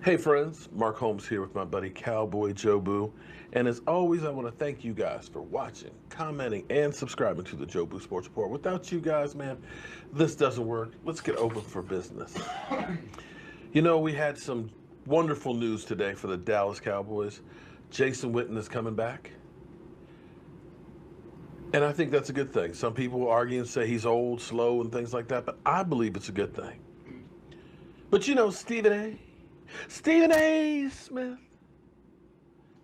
Hey friends, Mark Holmes here with my buddy Cowboy Joe Boo. And as always, I want to thank you guys for watching, commenting, and subscribing to the Joe Boo Sports Report. Without you guys, man, this doesn't work. Let's get open for business. You know, we had some wonderful news today for the Dallas Cowboys. Jason Witten is coming back. And I think that's a good thing. Some people will argue and say he's old, slow, and things like that, but I believe it's a good thing. But you know, Stephen A. Smith,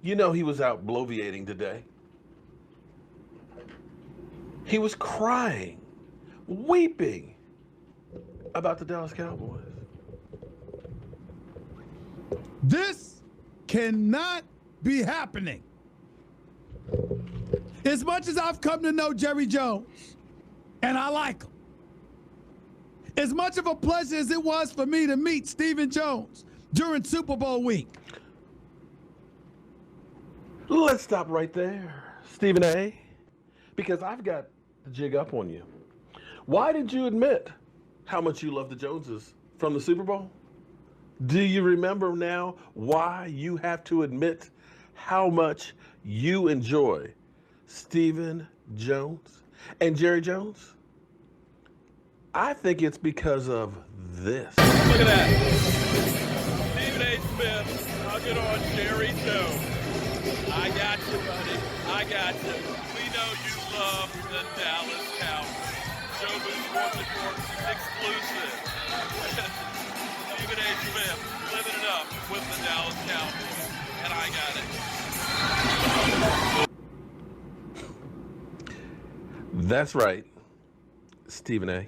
you know he was out bloviating today. He was crying, weeping about the Dallas Cowboys. This cannot be happening. As much as I've come to know Jerry Jones, and I like him, as much of a pleasure as it was for me to meet Stephen Jones during Super Bowl week. Let's stop right there, Stephen A., because I've got the jig up on you. Why did you admit how much you love the Joneses from the Super Bowl? Do you remember now why you have to admit how much you enjoy Stephen Jones and Jerry Jones? I think it's because of this. Look at that. Stephen A. Smith hugging on Jerry Jones. I got you, buddy. I got you. We know you love the Dallas Cowboys. Joe Boo Sports Report exclusive. Stephen A. Smith living it up with the Dallas Cowboys. And I got it. That's right, Stephen A.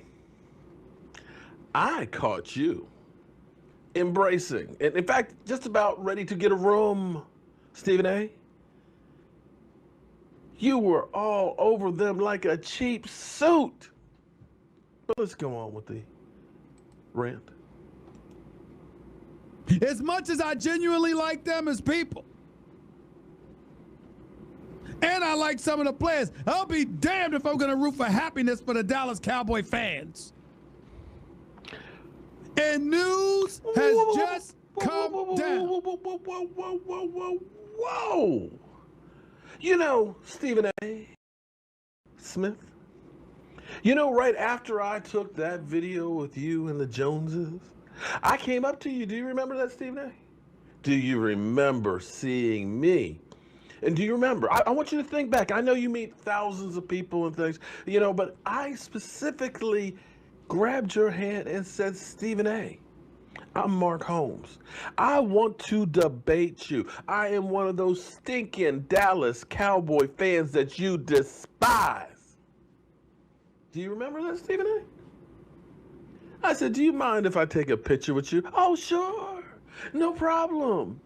I caught you embracing, and in fact, just about ready to get a room, Stephen A. You were all over them like a cheap suit. But let's go on with the rant. As much as I genuinely like them as people, and I like some of the players, I'll be damned if I'm going to root for happiness for the Dallas Cowboy fans. And news has just come down. Whoa. You know, Stephen A. Smith, you know, right after I took that video with you and the Joneses, I came up to you. Do you remember that, Stephen A.? Do you remember seeing me? And do you remember? I want you to think back. I know you meet thousands of people and things, you know, but I specifically grabbed your hand and said, Stephen A., I'm Mark Holmes. I want to debate you. I am one of those stinking Dallas Cowboy fans that you despise. Do you remember that, Stephen A.? I said, do you mind if I take a picture with you? Oh, sure. No problem.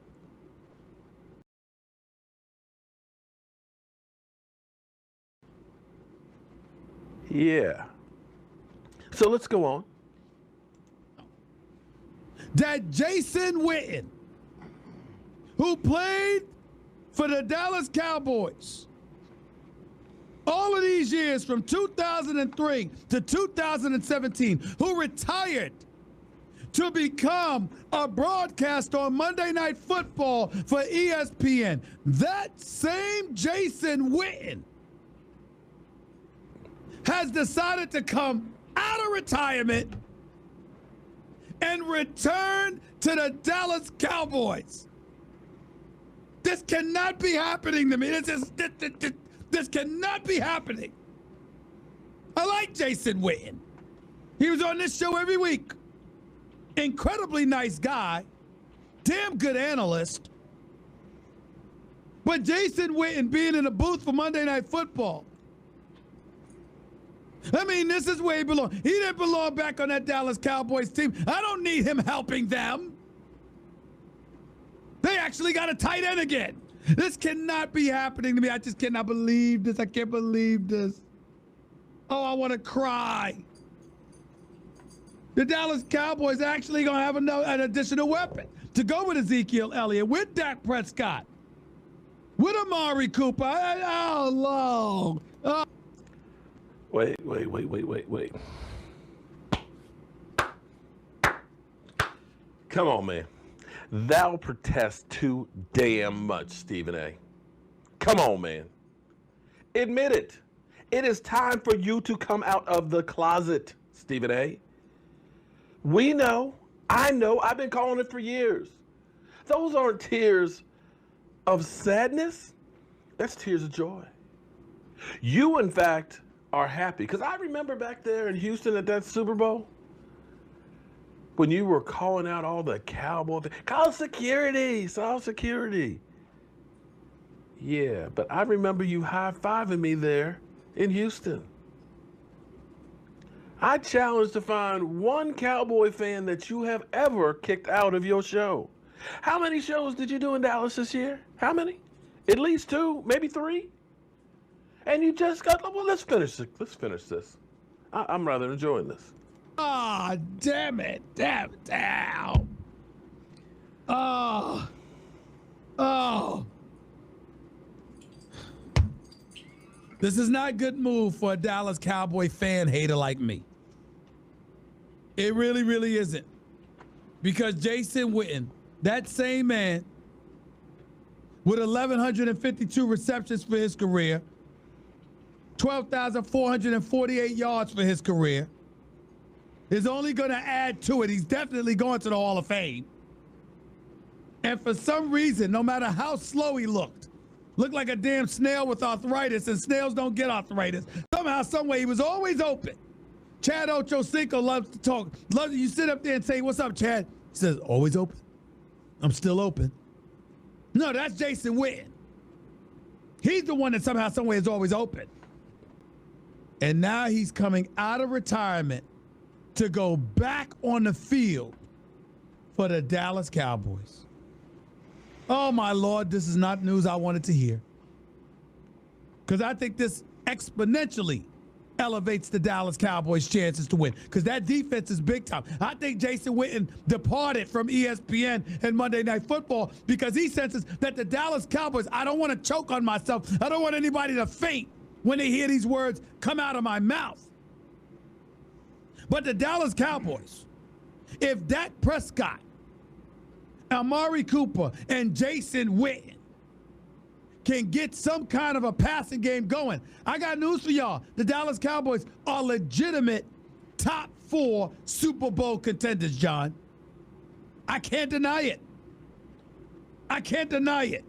Yeah. So let's go on. That Jason Witten, who played for the Dallas Cowboys all of these years from 2003 to 2017, who retired to become a broadcaster on Monday Night Football for ESPN, that same Jason Witten has decided to come out of retirement and return to the Dallas Cowboys. This cannot be happening to me. This cannot be happening. I like Jason Witten. He was on this show every week. Incredibly nice guy. Damn good analyst. But Jason Witten being in the booth for Monday Night Football, I mean, this is where he belongs. He didn't belong back on that Dallas Cowboys team. I don't need him helping them. They actually got a tight end again. This cannot be happening to me. I just cannot believe this. I can't believe this. Oh, I want to cry. The Dallas Cowboys actually going to have an additional weapon to go with Ezekiel Elliott, with Dak Prescott, with Amari Cooper. How long? Wait. Come on, man. Thou protest too damn much, Stephen A. Come on, man. Admit it. It is time for you to come out of the closet, Stephen A. We know, I know, I've been calling it for years. Those aren't tears of sadness. That's tears of joy. You, in fact, are happy. Because I remember back there in Houston at that Super Bowl, when you were calling out all the cowboy things. Call security, call security. Yeah, but I remember you high-fiving me there in Houston. I challenge to find one Cowboy fan that you have ever kicked out of your show. How many shows did you do in Dallas this year? How many? At least 2, maybe 3. And you just got, well, let's finish it. Let's finish this. I'm rather enjoying this. Ah, damn it. Damn. Oh. This is not a good move for a Dallas Cowboy fan hater like me. It really, really isn't. Because Jason Witten, that same man, with 1,152 receptions for his career, 12,448 yards for his career, is only going to add to it. He's definitely going to the Hall of Fame. And for some reason, no matter how slow he looked like a damn snail with arthritis, and snails don't get arthritis. Somehow, someway, he was always open. Chad Ochocinco loves to talk. You sit up there and say, "What's up, Chad?" He says, "Always open. I'm still open." No, that's Jason Witten. He's the one that somehow, someway is always open. And now he's coming out of retirement to go back on the field for the Dallas Cowboys. Oh, my Lord, this is not news I wanted to hear. Because I think this exponentially elevates the Dallas Cowboys' chances to win. Because that defense is big time. I think Jason Witten departed from ESPN and Monday Night Football because he senses that the Dallas Cowboys, I don't want to choke on myself. I don't want anybody to faint when they hear these words come out of my mouth. But the Dallas Cowboys, if Dak Prescott, Amari Cooper, and Jason Witten can get some kind of a passing game going, I got news for y'all. The Dallas Cowboys are legitimate top 4 Super Bowl contenders, John. I can't deny it. I can't deny it.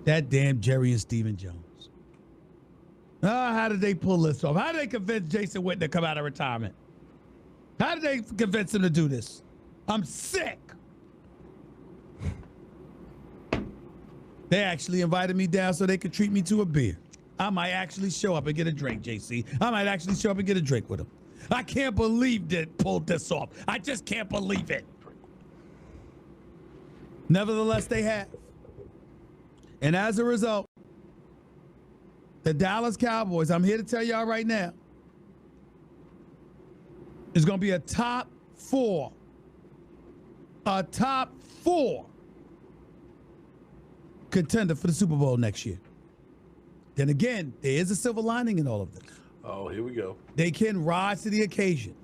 That damn Jerry and Stephen Jones. How did they pull this off? How did they convince Jason Witten to come out of retirement? How did they convince him to do this? I'm sick. They actually invited me down so they could treat me to a beer. I might actually show up and get a drink, JC. I might actually show up and get a drink with them. I can't believe they pulled this off. I just can't believe it. Nevertheless, they have. And as a result, the Dallas Cowboys, I'm here to tell y'all right now, is going to be a top 4 contender for the Super Bowl next year. Then again, there is a silver lining in all of this. Oh, here we go. They can rise to the occasion,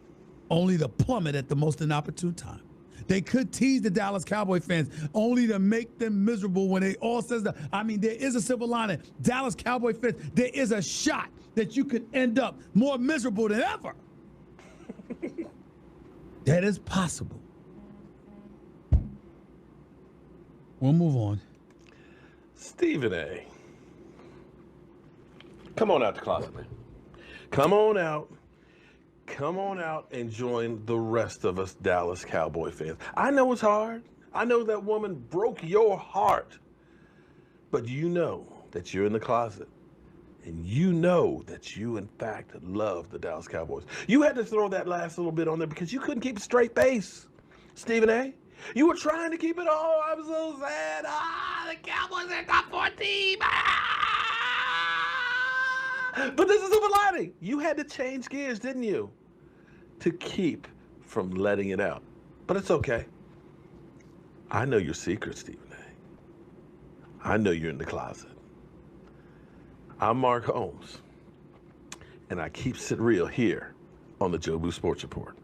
only to plummet at the most inopportune time. They could tease the Dallas Cowboy fans only to make them miserable when they all says that. I mean, there is a silver lining. Dallas Cowboy fans, there is a shot that you could end up more miserable than ever. That is possible. We'll move on. Stephen A. Come on out the closet, man. Come on out. Come on out and join the rest of us Dallas Cowboy fans. I know it's hard. I know that woman broke your heart. But you know that you're in the closet. And you know that you, in fact, love the Dallas Cowboys. You had to throw that last little bit on there because you couldn't keep a straight face, Stephen A. You were trying to keep it, oh, I'm so sad. The Cowboys are top 4 team. But this is silver lining. You had to change gears, didn't you? To keep from letting it out. But it's okay. I know your secret, Stephen A. I know you're in the closet. I'm Mark Holmes, and I keep it real here on the Joe Boo Sports Report.